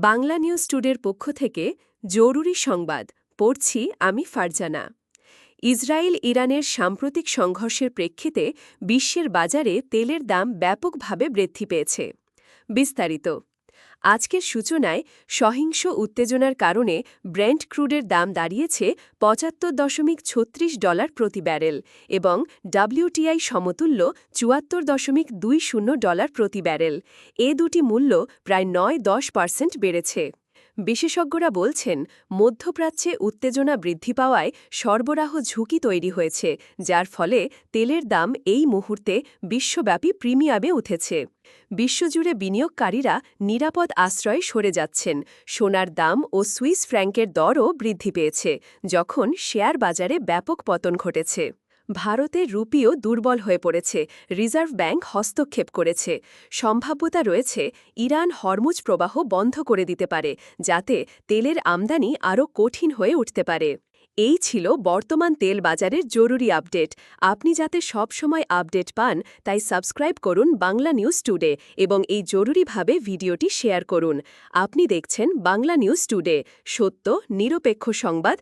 Bangla news টুডের পক্ষ থেকে জরুরি সংবাদ পড়ছি আমি ফারজানা। ইসরায়েল ইরানের সাম্প্রতিক সংঘর্ষের প্রেক্ষিতে বিশ্বের বাজারে তেলের দাম ব্যাপকভাবে বৃদ্ধি পেয়েছে। বিস্তারিত আজকের সূচনায় সহিংস উত্তেজনার কারণে ব্রেন্ট ক্রুডের দাম দাঁড়িয়েছে $৭৫.৩৬ প্রতি ব্যারেল এবং ডব্লিউটিআই সমতুল্য $৭৪.২০ প্রতি ব্যারেল। এ দুটি মূল্য প্রায় ৯-১০% বেড়েছে। বিশেষজ্ঞরা বলছেন, মধ্যপ্রাচ্যে উত্তেজনা বৃদ্ধি পাওয়ায় সরবরাহ ঝুঁকি তৈরি হয়েছে, যার ফলে তেলের দাম এই মুহূর্তে বিশ্বব্যাপী প্রিমিয়ামে উঠেছে। বিশ্বজুড়ে বিনিয়োগকারীরা নিরাপদ আশ্রয়ে সরে যাচ্ছেন। সোনার দাম ও সুইস ফ্র্যাঙ্কের দরও বৃদ্ধি পেয়েছে, যখন শেয়ার বাজারে ব্যাপক পতন ঘটেছে। ভারতের রুপিও দুর্বল হয়ে পড়েছে, রিজার্ভ ব্যাংক হস্তক্ষেপ করেছে। সম্ভাব্যতা রয়েছে ইরান হরমুজ প্রবাহ বন্ধ করে দিতে পারে, যাতে তেলের আমদানি আরও কঠিন হয়ে উঠতে পারে। এই ছিল বর্তমান তেল বাজারের জরুরি আপডেট। আপনি যাতে সবসময় আপডেট পান, তাই সাবস্ক্রাইব করুন বাংলা নিউজ টুডে এবং এই জরুরিভাবে ভিডিওটি শেয়ার করুন। আপনি দেখছেন বাংলা নিউজ টুডে, সত্য নিরপেক্ষ সংবাদ।